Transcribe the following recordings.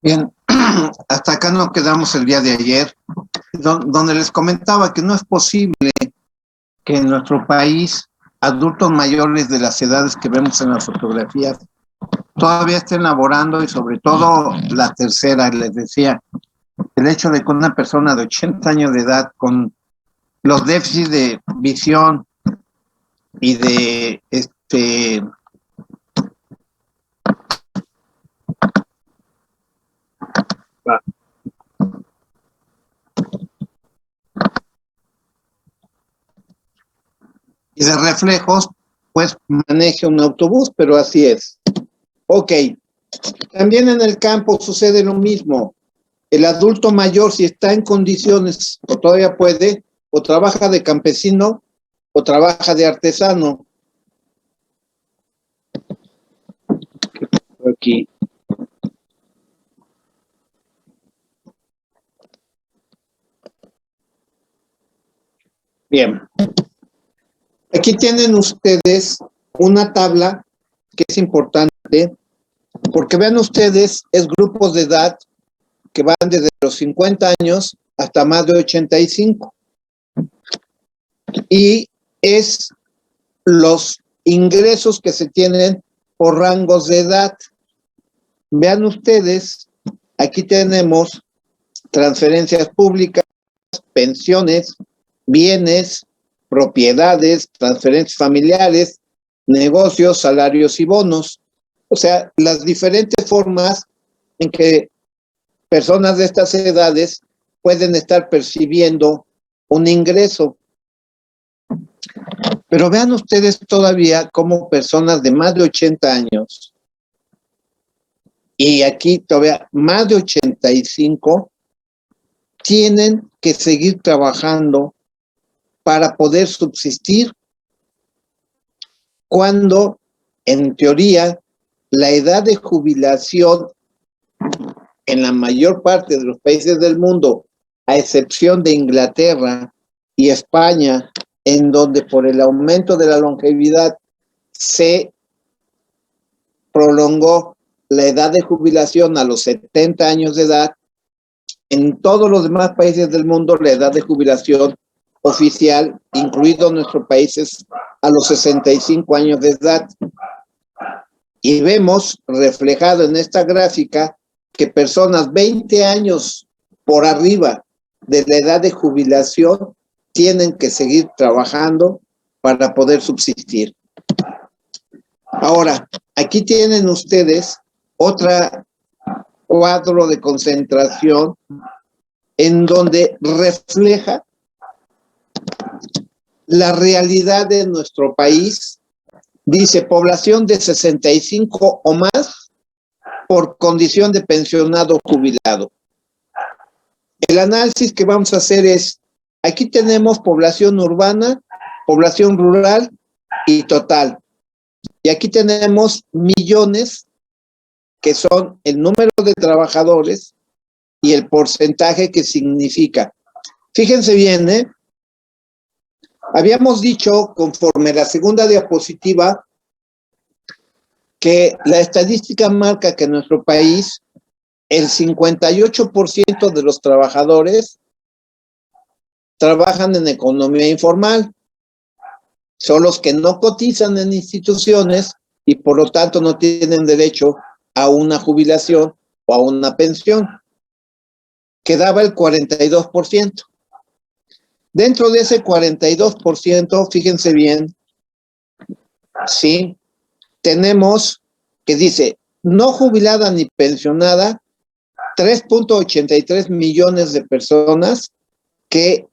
Bien, hasta acá nos quedamos el día de ayer, donde les comentaba que no es posible que en nuestro país adultos mayores de las edades que vemos en las fotografías todavía estén laborando, y sobre todo la tercera, les decía, el hecho de que una persona de 80 años de edad con los déficits de visión y de y de reflejos, pues maneje un autobús, pero así es. Ok, también en el campo sucede lo mismo. El adulto mayor, si está en condiciones, o todavía puede, o trabaja de campesino, o trabaja de artesano. Aquí. Bien. Aquí tienen ustedes una tabla que es importante, porque vean ustedes, es grupos de edad que van desde los 50 años hasta más de 85. Y es los ingresos que se tienen por rangos de edad. Vean ustedes, aquí tenemos transferencias públicas, pensiones, bienes, propiedades, transferencias familiares, negocios, salarios y bonos. O sea, las diferentes formas en que personas de estas edades pueden estar percibiendo un ingreso. Pero vean ustedes todavía como personas de más de 80 años, y aquí todavía más de 85, tienen que seguir trabajando para poder subsistir, cuando en teoría la edad de jubilación en la mayor parte de los países del mundo, a excepción de Inglaterra y España, en donde por el aumento de la longevidad se prolongó la edad de jubilación a los 70 años de edad, en todos los demás países del mundo la edad de jubilación oficial, incluido nuestro país, es a los 65 años de edad. Y vemos reflejado en esta gráfica que personas 20 años por arriba de la edad de jubilación tienen que seguir trabajando para poder subsistir. Ahora, aquí tienen ustedes otra cuadro de concentración en donde refleja la realidad de nuestro país. Dice población de 65 o más por condición de pensionado o jubilado. El análisis que vamos a hacer es, aquí tenemos población urbana, población rural y total. Y aquí tenemos millones, que son el número de trabajadores y el porcentaje que significa. Fíjense bien, habíamos dicho, conforme a la segunda diapositiva, que la estadística marca que en nuestro país el 58% de los trabajadores trabajan en economía informal. Son los que no cotizan en instituciones y por lo tanto no tienen derecho a una jubilación o a una pensión. Quedaba el 42%. Dentro de ese 42%, fíjense bien, sí, tenemos que dice, no jubilada ni pensionada, 3.83 millones de personas que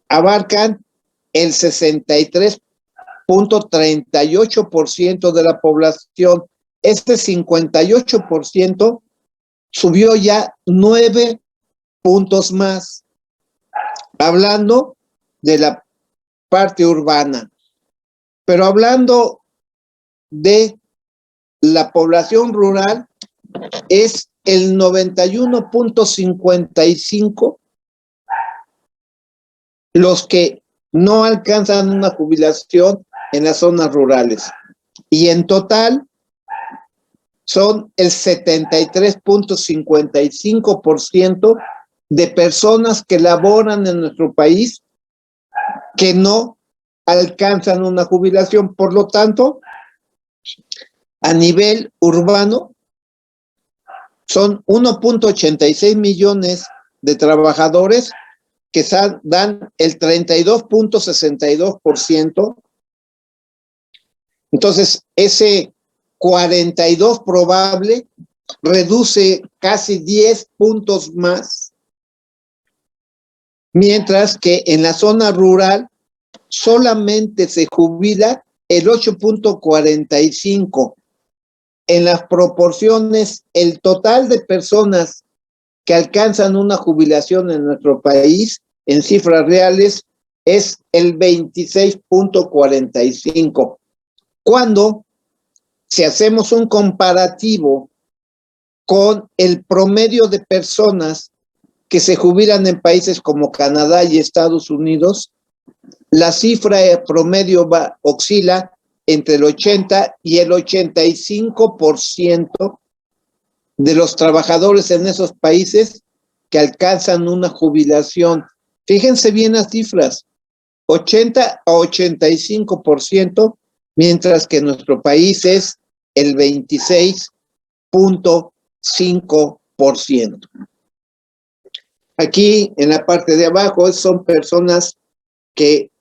abarcan el 63.38% de la población. Este 58% subió ya 9 puntos más. Hablando de la parte urbana, pero hablando de la población rural, es el 91.55 los que no alcanzan una jubilación en las zonas rurales. Y en total, son el 73.55% de personas que laboran en nuestro país que no alcanzan una jubilación. Por lo tanto, a nivel urbano, son 1.86 millones de trabajadores que dan el 32.62%. Entonces, ese 42 probable reduce casi 10 puntos más, mientras que en la zona rural solamente se jubila el 8.45. En las proporciones, el total de personas que alcanzan una jubilación en nuestro país, en cifras reales, es el 26.45. Cuando, si hacemos un comparativo con el promedio de personas que se jubilan en países como Canadá y Estados Unidos, la cifra promedio oscila entre el 80 y el 85% de los trabajadores en esos países que alcanzan una jubilación. Fíjense bien las cifras, 80 a 85%, mientras que en nuestro país es el 26.5%. Aquí en la parte de abajo son personas que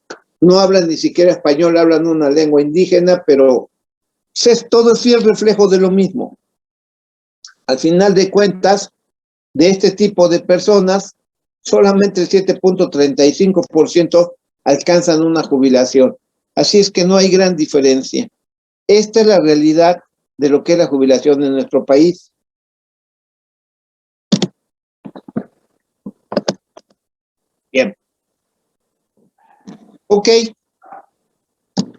no hablan ni siquiera español, hablan una lengua indígena, pero todo es fiel reflejo de lo mismo. Al final de cuentas, de este tipo de personas, solamente el 7.35% alcanzan una jubilación. Así es que no hay gran diferencia. Esta es la realidad de lo que es la jubilación en nuestro país. Bien. Ok.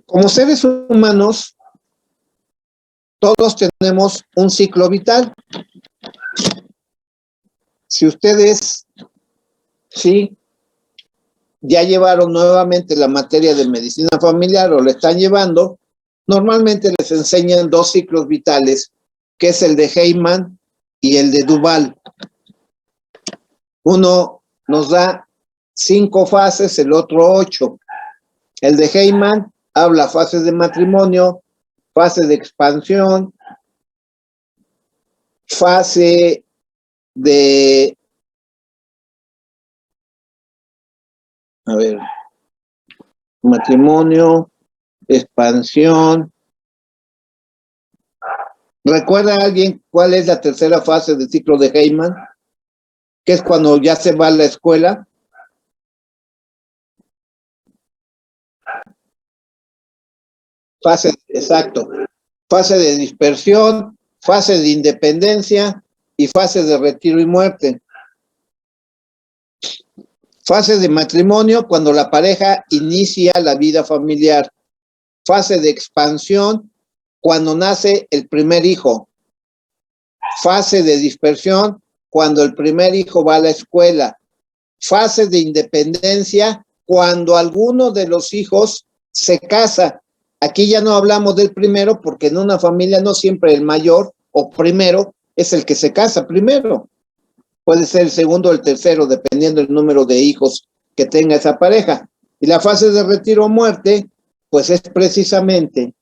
Como seres humanos, todos tenemos un ciclo vital. Si ustedes, sí, ya llevaron nuevamente la materia de medicina familiar o la están llevando, normalmente les enseñan dos ciclos vitales, que es el de Heyman y el de Duval. Uno nos da 5 fases, el otro 8. El de Heyman habla fases de matrimonio, fase de expansión, fase de, matrimonio, expansión. ¿Recuerda alguien cuál es la tercera fase del ciclo de Heyman? Que es cuando ya se va a la escuela. Exacto. Fase de dispersión, fase de independencia y fase de retiro y muerte. Fase de matrimonio, cuando la pareja inicia la vida familiar. Fase de expansión, cuando nace el primer hijo. Fase de dispersión, cuando el primer hijo va a la escuela. Fase de independencia, cuando alguno de los hijos se casa. Aquí ya no hablamos del primero, porque en una familia no siempre el mayor o primero es el que se casa primero. Puede ser el segundo o el tercero, dependiendo del número de hijos que tenga esa pareja. Y la fase de retiro o muerte, pues es precisamente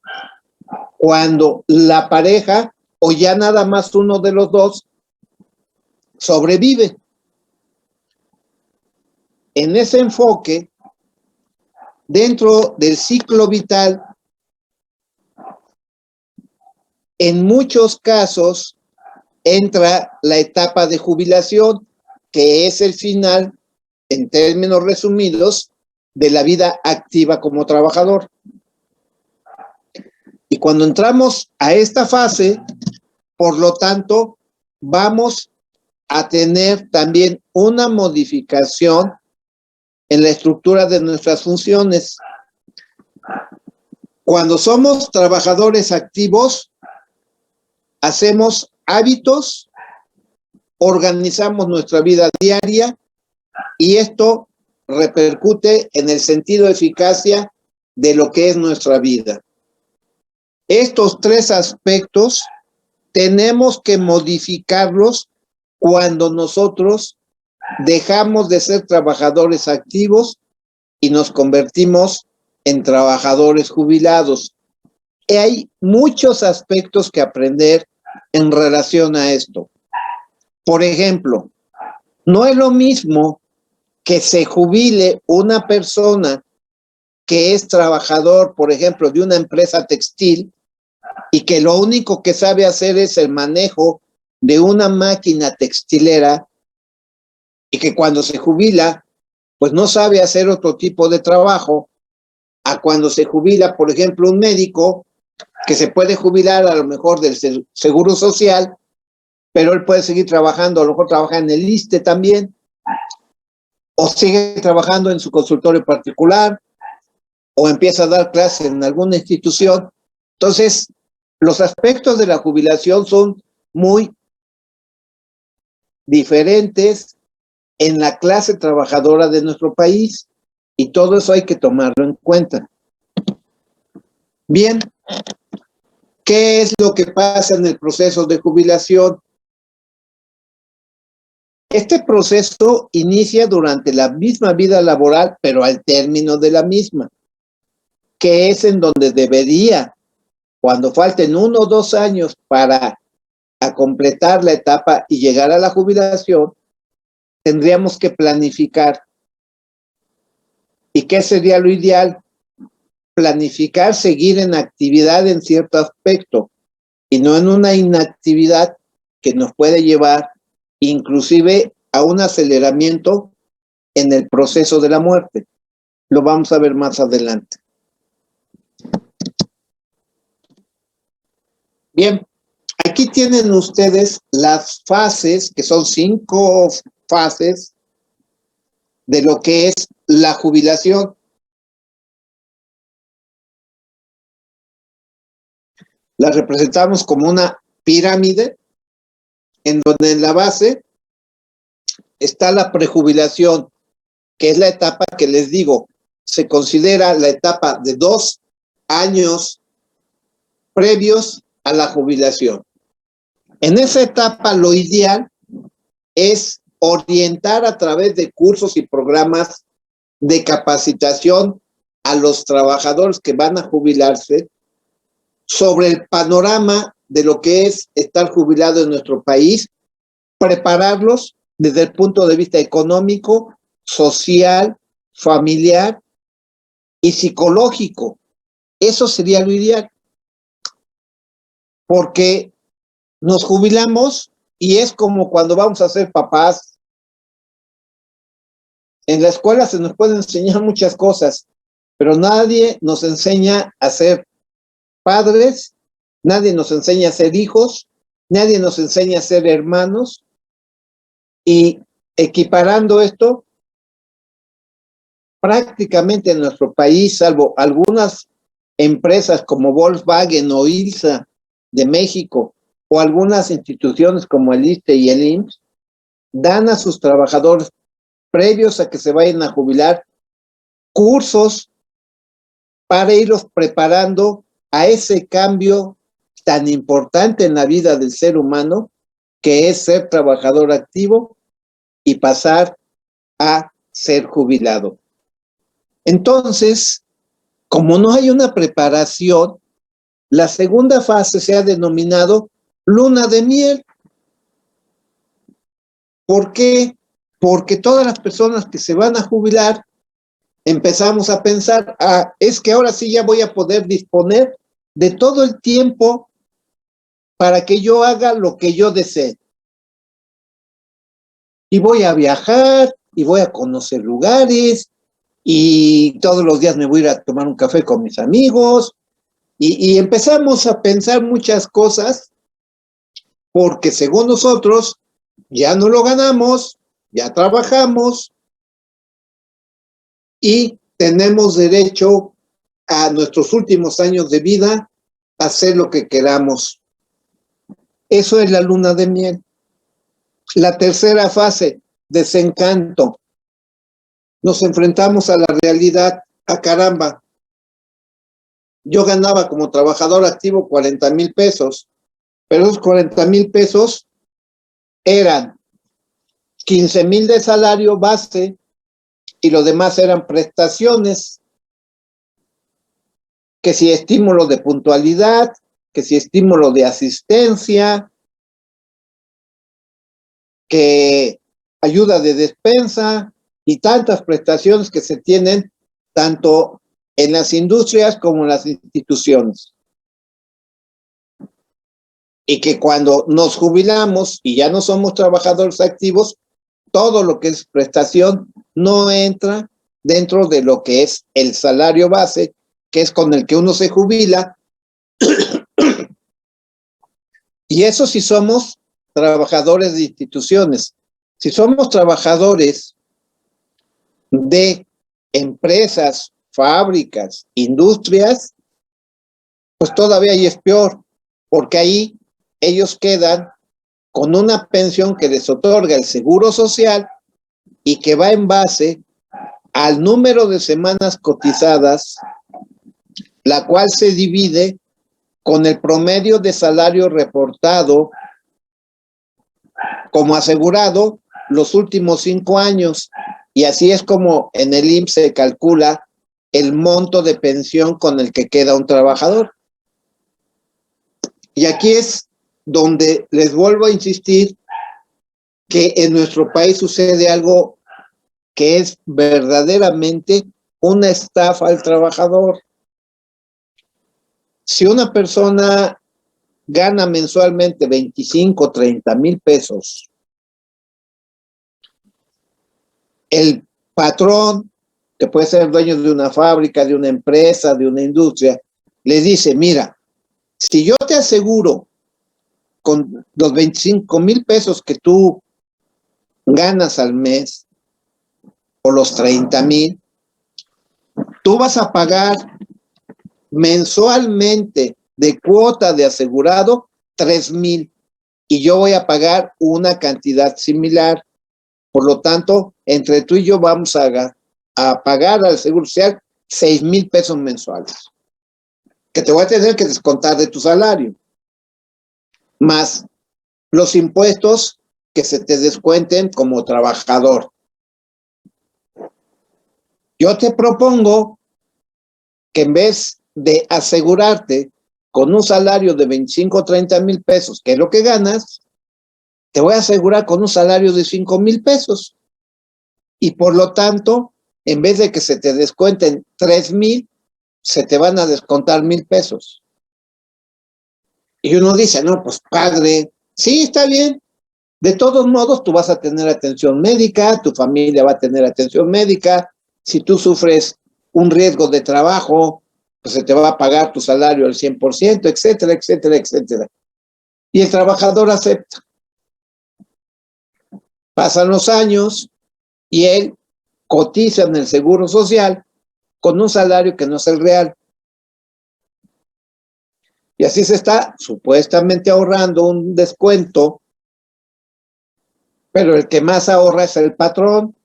cuando la pareja o ya nada más uno de los dos sobrevive. En ese enfoque, dentro del ciclo vital, en muchos casos entra la etapa de jubilación, que es el final, en términos resumidos, de la vida activa como trabajador. Y cuando entramos a esta fase, por lo tanto, vamos a tener también una modificación en la estructura de nuestras funciones. Cuando somos trabajadores activos, hacemos hábitos, organizamos nuestra vida diaria y esto repercute en el sentido de eficacia de lo que es nuestra vida. Estos 3 aspectos tenemos que modificarlos cuando nosotros dejamos de ser trabajadores activos y nos convertimos en trabajadores jubilados. Y hay muchos aspectos que aprender en relación a esto. Por ejemplo, no es lo mismo que se jubile una persona que es trabajador, por ejemplo, de una empresa textil y que lo único que sabe hacer es el manejo de una máquina textilera y que cuando se jubila, pues no sabe hacer otro tipo de trabajo, a cuando se jubila, por ejemplo, un médico que se puede jubilar a lo mejor del Seguro Social, pero él puede seguir trabajando, a lo mejor trabaja en el ISSSTE también, o sigue trabajando en su consultorio particular, o empieza a dar clases en alguna institución. Entonces, los aspectos de la jubilación son muy diferentes en la clase trabajadora de nuestro país, y todo eso hay que tomarlo en cuenta. Bien, ¿qué es lo que pasa en el proceso de jubilación? Este proceso inicia durante la misma vida laboral, pero al término de la misma, que es en donde debería, cuando falten 1 o 2 años para completar la etapa y llegar a la jubilación, tendríamos que planificar. ¿Y qué sería lo ideal? Planificar seguir en actividad en cierto aspecto y no en una inactividad que nos puede llevar inclusive a un aceleramiento en el proceso de la muerte. Lo vamos a ver más adelante. Bien, aquí tienen ustedes las fases, que son 5 fases de lo que es la jubilación. La representamos como una pirámide, en donde en la base está la prejubilación, que es la etapa que les digo, se considera la etapa de 2 años previos a la jubilación. En esa etapa lo ideal es orientar a través de cursos y programas de capacitación a los trabajadores que van a jubilarse sobre el panorama de lo que es estar jubilado en nuestro país, prepararlos desde el punto de vista económico, social, familiar y psicológico. Eso sería lo ideal, porque nos jubilamos y es como cuando vamos a ser papás. En la escuela se nos puede enseñar muchas cosas, pero nadie nos enseña a ser padres, nadie nos enseña a ser hijos, nadie nos enseña a ser hermanos. Y equiparando esto, prácticamente en nuestro país, salvo algunas empresas como Volkswagen o ILSA de México, o algunas instituciones como el ISSSTE y el IMSS, dan a sus trabajadores, previos a que se vayan a jubilar, cursos para irlos preparando a ese cambio tan importante en la vida del ser humano, que es ser trabajador activo y pasar a ser jubilado. Entonces, como no hay una preparación, la segunda fase se ha denominado luna de miel. ¿Por qué? Porque todas las personas que se van a jubilar empezamos a pensar, es que ahora sí ya voy a poder disponer de todo el tiempo para que yo haga lo que yo desee. Y voy a viajar, y voy a conocer lugares, y todos los días me voy a ir a tomar un café con mis amigos, y empezamos a pensar muchas cosas, porque según nosotros, ya no lo ganamos, ya trabajamos, y tenemos derecho a nuestros últimos años de vida a hacer lo que queramos. Eso es la luna de miel. La tercera fase, desencanto. Nos enfrentamos a la realidad. Caramba, yo ganaba como trabajador activo 40,000 pesos, pero esos 40,000 pesos eran 15,000 de salario base y lo demás eran prestaciones, que si estímulo de puntualidad, que si estímulo de asistencia, que ayuda de despensa y tantas prestaciones que se tienen tanto en las industrias como en las instituciones. Y que cuando nos jubilamos y ya no somos trabajadores activos, todo lo que es prestación no entra dentro de lo que es el salario base, que es con el que uno se jubila. Y eso si somos trabajadores de instituciones. Si somos trabajadores de empresas, fábricas, industrias, pues todavía ahí es peor, porque ahí ellos quedan con una pensión que les otorga el Seguro Social y que va en base al número de semanas cotizadas, la cual se divide con el promedio de salario reportado como asegurado los últimos 5 años. Y así es como en el IMSS se calcula el monto de pensión con el que queda un trabajador. Y aquí es donde les vuelvo a insistir que en nuestro país sucede algo que es verdaderamente una estafa al trabajador. Si una persona gana mensualmente 25, 30,000 pesos, el patrón, que puede ser dueño de una fábrica, de una empresa, de una industria, le dice, mira, si yo te aseguro con los 25,000 pesos que tú ganas al mes, o los 30,000, tú vas a pagar mensualmente de cuota de asegurado 3,000 y yo voy a pagar una cantidad similar. Por lo tanto, entre tú y yo vamos a pagar al Seguro Social 6,000 pesos mensuales, que te voy a tener que descontar de tu salario, más los impuestos que se te descuenten como trabajador. Yo te propongo que en vez de asegurarte con un salario de 25 o 30,000 pesos, que es lo que ganas, te voy a asegurar con un salario de 5,000 pesos. Y por lo tanto, en vez de que se te descuenten 3,000, se te van a descontar 1,000 pesos. Y uno dice, no, pues padre, sí, está bien. De todos modos, tú vas a tener atención médica, tu familia va a tener atención médica. Si tú sufres un riesgo de trabajo, pues se te va a pagar tu salario al 100%, etcétera, etcétera, etcétera. Y el trabajador acepta. Pasan los años y él cotiza en el Seguro Social con un salario que no es el real. Y así se está supuestamente ahorrando un descuento, pero el que más ahorra es el patrón.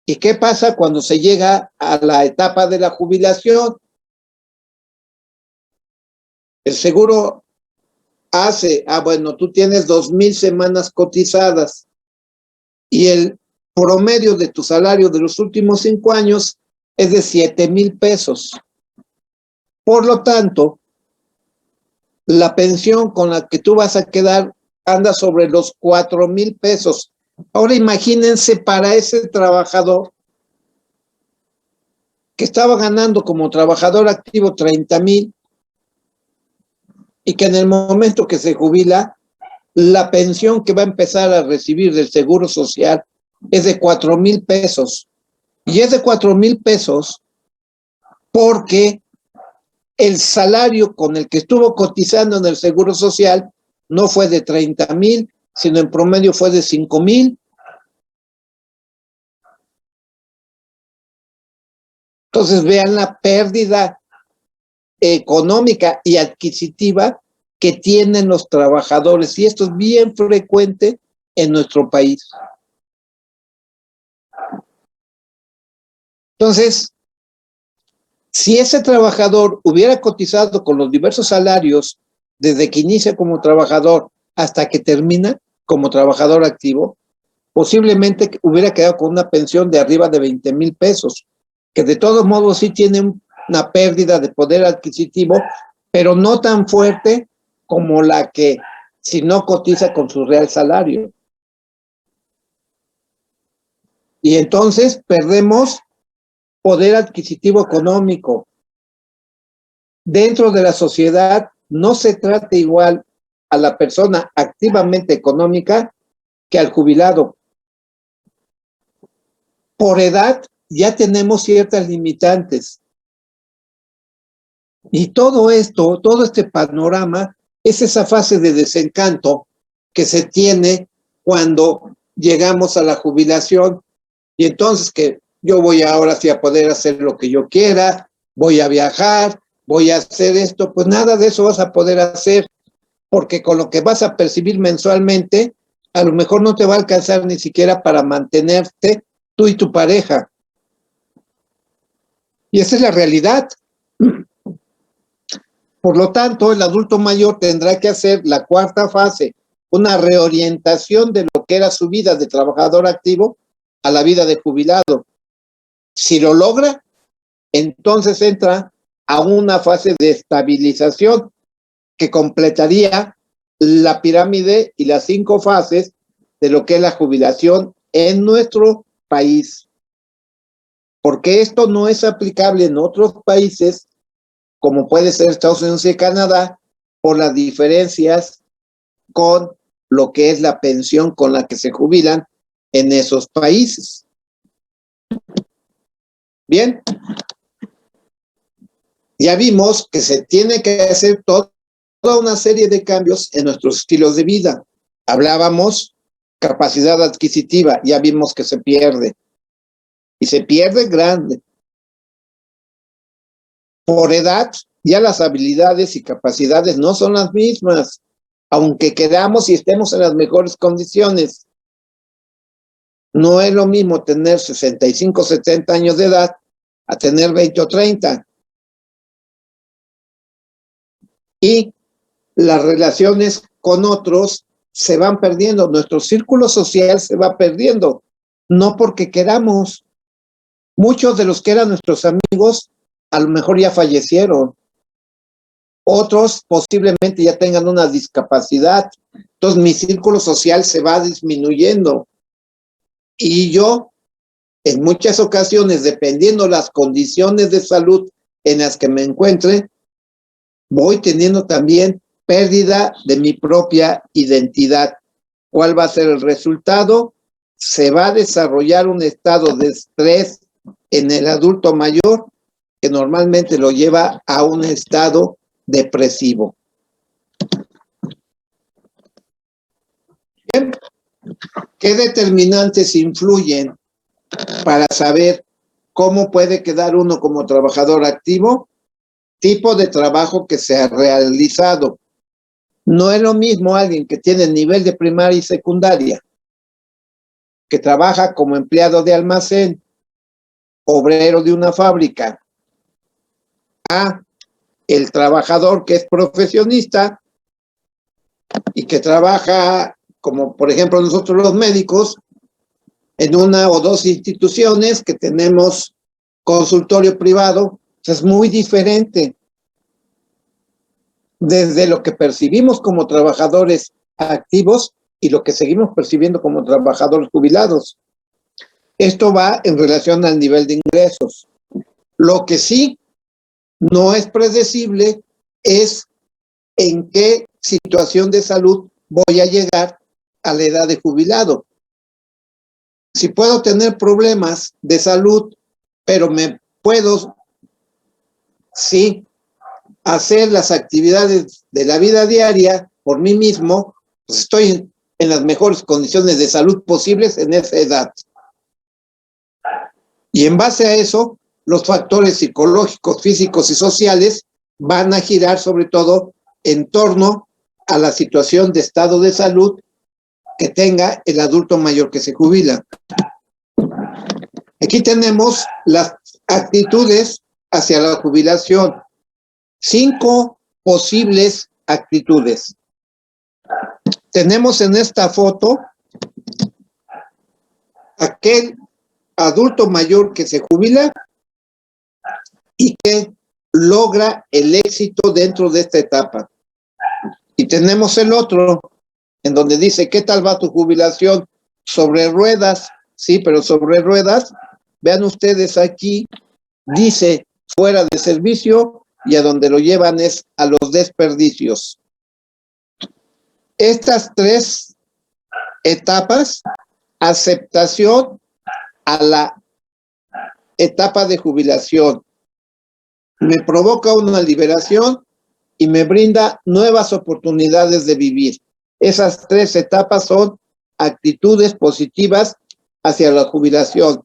¿Y qué pasa cuando se llega a la etapa de la jubilación? El seguro hace, bueno, tú tienes 2,000 semanas cotizadas y el promedio de tu salario de los últimos 5 años es de 7,000 pesos. Por lo tanto, la pensión con la que tú vas a quedar anda sobre los 4,000 pesos. Ahora imagínense para ese trabajador que estaba ganando como trabajador activo 30,000 y que en el momento que se jubila, la pensión que va a empezar a recibir del Seguro Social es de 4,000 pesos. Y es de 4,000 pesos porque el salario con el que estuvo cotizando en el Seguro Social no fue de 30,000, sino en promedio fue de 5,000. Entonces vean la pérdida económica y adquisitiva que tienen los trabajadores, y esto es bien frecuente en nuestro país. Entonces, si ese trabajador hubiera cotizado con los diversos salarios desde que inicia como trabajador hasta que termina como trabajador activo, posiblemente hubiera quedado con una pensión de arriba de 20,000 pesos, que de todos modos sí tiene una pérdida de poder adquisitivo, pero no tan fuerte como la que si no cotiza con su real salario. Y entonces perdemos poder adquisitivo económico. Dentro de la sociedad no se trata igual a la persona activamente económica que al jubilado. Por edad ya tenemos ciertas limitantes. Y todo esto, todo este panorama, es esa fase de desencanto que se tiene cuando llegamos a la jubilación. Y entonces que yo voy ahora sí a poder hacer lo que yo quiera, voy a viajar, voy a hacer esto, pues nada de eso vas a poder hacer, porque con lo que vas a percibir mensualmente, a lo mejor no te va a alcanzar ni siquiera para mantenerte tú y tu pareja. Y esa es la realidad. Por lo tanto, el adulto mayor tendrá que hacer la cuarta fase, una reorientación de lo que era su vida de trabajador activo a la vida de jubilado. Si lo logra, entonces entra a una fase de estabilización que completaría la pirámide y las 5 fases de lo que es la jubilación en nuestro país. Porque esto no es aplicable en otros países, como puede ser Estados Unidos y Canadá, por las diferencias con lo que es la pensión con la que se jubilan en esos países. Bien, ya vimos que se tiene que hacer toda una serie de cambios en nuestros estilos de vida. Hablábamos capacidad adquisitiva, ya vimos que se pierde. Y se pierde grande. Por edad, ya las habilidades y capacidades no son las mismas, aunque queramos y estemos en las mejores condiciones. No es lo mismo tener 65, 70 años de edad a tener 20 o 30. Y las relaciones con otros se van perdiendo, nuestro círculo social se va perdiendo, no porque queramos. Muchos de los que eran nuestros amigos a lo mejor ya fallecieron. Otros posiblemente ya tengan una discapacidad. Entonces mi círculo social se va disminuyendo. Y yo, en muchas ocasiones, dependiendo las condiciones de salud en las que me encuentre, voy teniendo también pérdida de mi propia identidad. ¿Cuál va a ser el resultado? Se va a desarrollar un estado de estrés en el adulto mayor que normalmente lo lleva a un estado depresivo. Bien. ¿Qué determinantes influyen para saber cómo puede quedar uno como trabajador activo? Tipo de trabajo que se ha realizado. No es lo mismo alguien que tiene nivel de primaria y secundaria, que trabaja como empleado de almacén, obrero de una fábrica, a el trabajador que es profesionista y que trabaja, como por ejemplo nosotros los médicos, en una o dos instituciones que tenemos consultorio privado. Es muy diferente desde lo que percibimos como trabajadores activos y lo que seguimos percibiendo como trabajadores jubilados. Esto va en relación al nivel de ingresos. Lo que sí no es predecible es en qué situación de salud voy a llegar a la edad de jubilado. Si puedo tener problemas de salud, pero me puedo, sí, hacer las actividades de la vida diaria por mí mismo, pues estoy en las mejores condiciones de salud posibles en esa edad. Y en base a eso, los factores psicológicos, físicos y sociales van a girar sobre todo en torno a la situación de estado de salud que tenga el adulto mayor que se jubila. Aquí tenemos las actitudes hacia la jubilación. 5 posibles actitudes. Tenemos en esta foto aquel adulto mayor que se jubila y que logra el éxito dentro de esta etapa. Y tenemos el otro, en donde dice, ¿qué tal va tu jubilación? Sobre ruedas, sí, pero sobre ruedas. Vean ustedes aquí, dice fuera de servicio, y a donde lo llevan es a los desperdicios. Estas tres etapas, aceptación a la etapa de jubilación, me provoca una liberación y me brinda nuevas oportunidades de vivir. Esas tres etapas son actitudes positivas hacia la jubilación.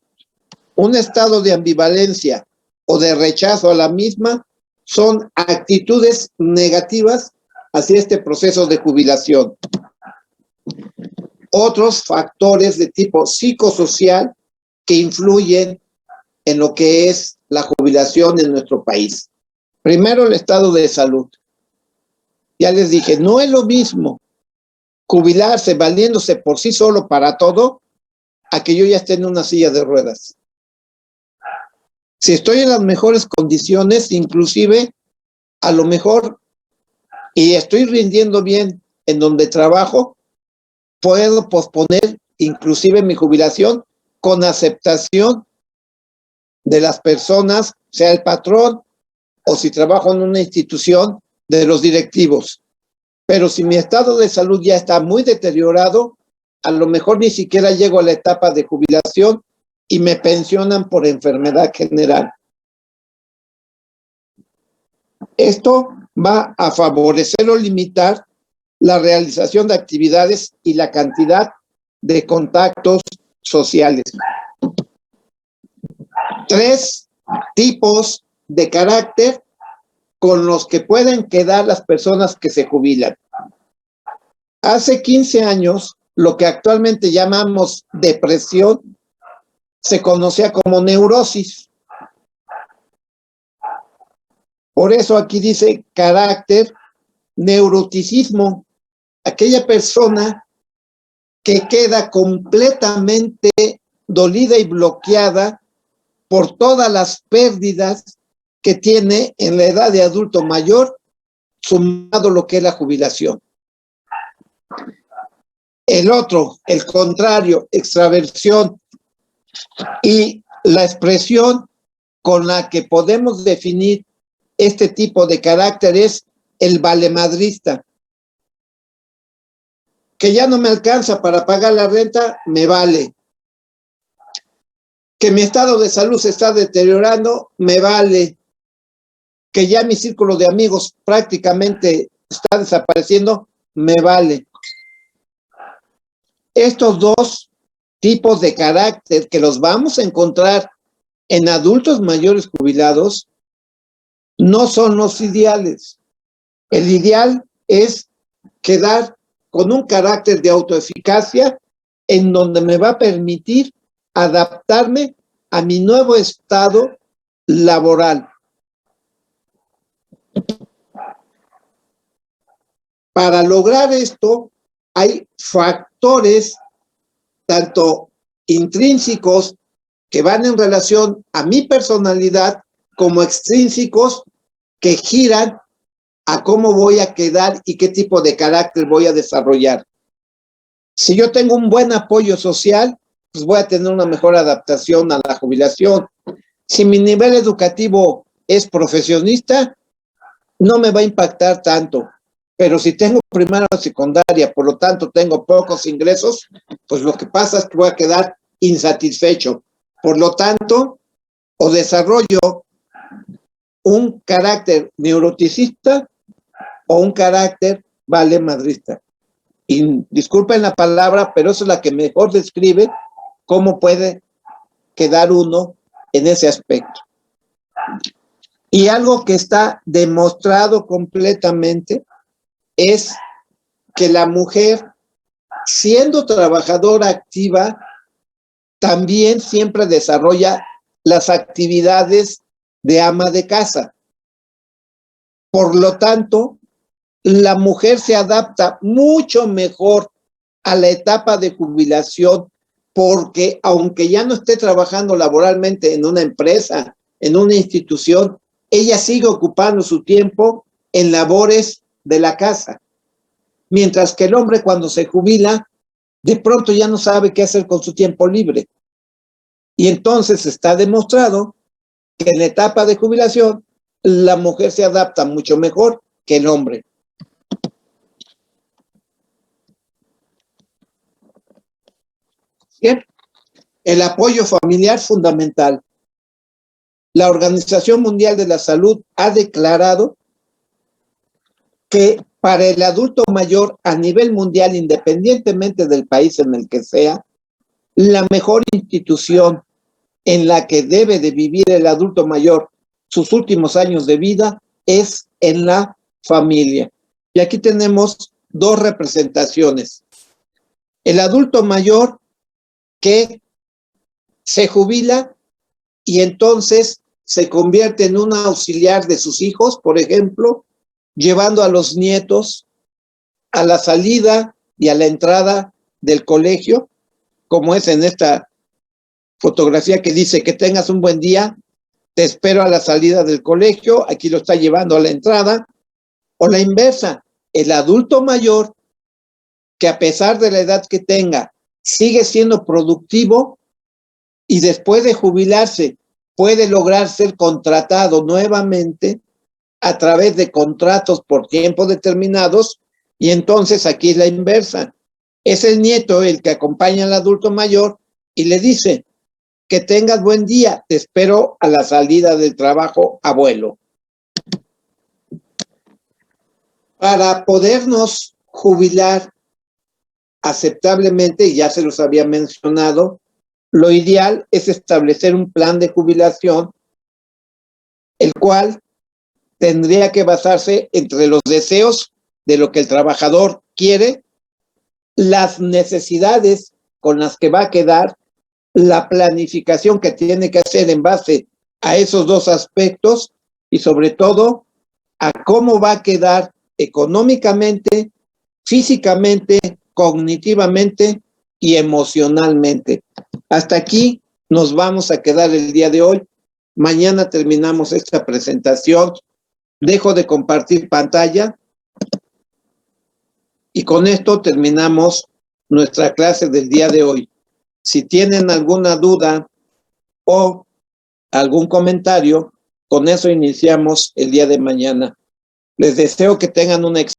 Un estado de ambivalencia o de rechazo a la misma son actitudes negativas hacia este proceso de jubilación. Otros factores de tipo psicosocial que influyen en lo que es la jubilación en nuestro país. Primero, el estado de salud. Ya les dije, no es lo mismo jubilarse valiéndose por sí solo para todo a que yo ya esté en una silla de ruedas. Si estoy en las mejores condiciones, inclusive a lo mejor, y estoy rindiendo bien en donde trabajo, puedo posponer inclusive mi jubilación con aceptación de las personas, sea el patrón o si trabajo en una institución, de los directivos. Pero si mi estado de salud ya está muy deteriorado, a lo mejor ni siquiera llego a la etapa de jubilación y me pensionan por enfermedad general. Esto va a favorecer o limitar la realización de actividades y la cantidad de contactos sociales. Tres tipos de carácter con los que pueden quedar las personas que se jubilan. Hace 15 años, lo que actualmente llamamos depresión se conocía como neurosis. Por eso aquí dice carácter, neuroticismo, aquella persona que queda completamente dolida y bloqueada por todas las pérdidas que tiene en la edad de adulto mayor, sumado lo que es la jubilación. El otro, el contrario, extraversión, y la expresión con la que podemos definir este tipo de carácter es el valemadrista. Que ya no me alcanza para pagar la renta, me vale. Que mi estado de salud se está deteriorando, me vale. Que ya mi círculo de amigos prácticamente está desapareciendo, me vale. Estos dos tipos de carácter que los vamos a encontrar en adultos mayores jubilados no son los ideales. El ideal es quedar con un carácter de autoeficacia en donde me va a permitir adaptarme a mi nuevo estado laboral. Para lograr esto, hay factores tanto intrínsecos que van en relación a mi personalidad como extrínsecos que giran a cómo voy a quedar y qué tipo de carácter voy a desarrollar. Si yo tengo un buen apoyo social, pues voy a tener una mejor adaptación a la jubilación. Si mi nivel educativo es profesionista, no me va a impactar tanto. Pero si tengo primaria o secundaria, por lo tanto tengo pocos ingresos, pues lo que pasa es que voy a quedar insatisfecho. Por lo tanto, o desarrollo un carácter neuroticista o un carácter valemadrista. Y disculpen la palabra, pero eso es la que mejor describe cómo puede quedar uno en ese aspecto. Y algo que está demostrado completamente es que la mujer, siendo trabajadora activa, también siempre desarrolla las actividades de ama de casa. Por lo tanto, la mujer se adapta mucho mejor a la etapa de jubilación, porque aunque ya no esté trabajando laboralmente en una empresa, en una institución, ella sigue ocupando su tiempo en labores de la casa. Mientras que el hombre, cuando se jubila, de pronto ya no sabe qué hacer con su tiempo libre. Y entonces está demostrado que en la etapa de jubilación la mujer se adapta mucho mejor que el hombre. Bien. El apoyo familiar fundamental. La Organización Mundial de la Salud ha declarado que para el adulto mayor a nivel mundial, independientemente del país en el que sea, la mejor institución en la que debe de vivir el adulto mayor sus últimos años de vida es en la familia. Y aquí tenemos dos representaciones. El adulto mayor que se jubila y entonces se convierte en un auxiliar de sus hijos, por ejemplo, llevando a los nietos a la salida y a la entrada del colegio, como es en esta fotografía que dice que tengas un buen día, te espero a la salida del colegio, aquí lo está llevando a la entrada, o la inversa, el adulto mayor que a pesar de la edad que tenga, sigue siendo productivo y después de jubilarse puede lograr ser contratado nuevamente a través de contratos por tiempo determinados, y entonces aquí es la inversa. Es el nieto el que acompaña al adulto mayor y le dice, que tengas buen día, te espero a la salida del trabajo, abuelo. Para podernos jubilar aceptablemente, y ya se los había mencionado, lo ideal es establecer un plan de jubilación, el cual tendría que basarse entre los deseos de lo que el trabajador quiere, las necesidades con las que va a quedar, la planificación que tiene que hacer en base a esos dos aspectos y sobre todo a cómo va a quedar económicamente, físicamente, cognitivamente y emocionalmente. Hasta aquí nos vamos a quedar el día de hoy. Mañana terminamos esta presentación. Dejo de compartir pantalla y con esto terminamos nuestra clase del día de hoy. Si tienen alguna duda o algún comentario, con eso iniciamos el día de mañana. Les deseo que tengan una excelente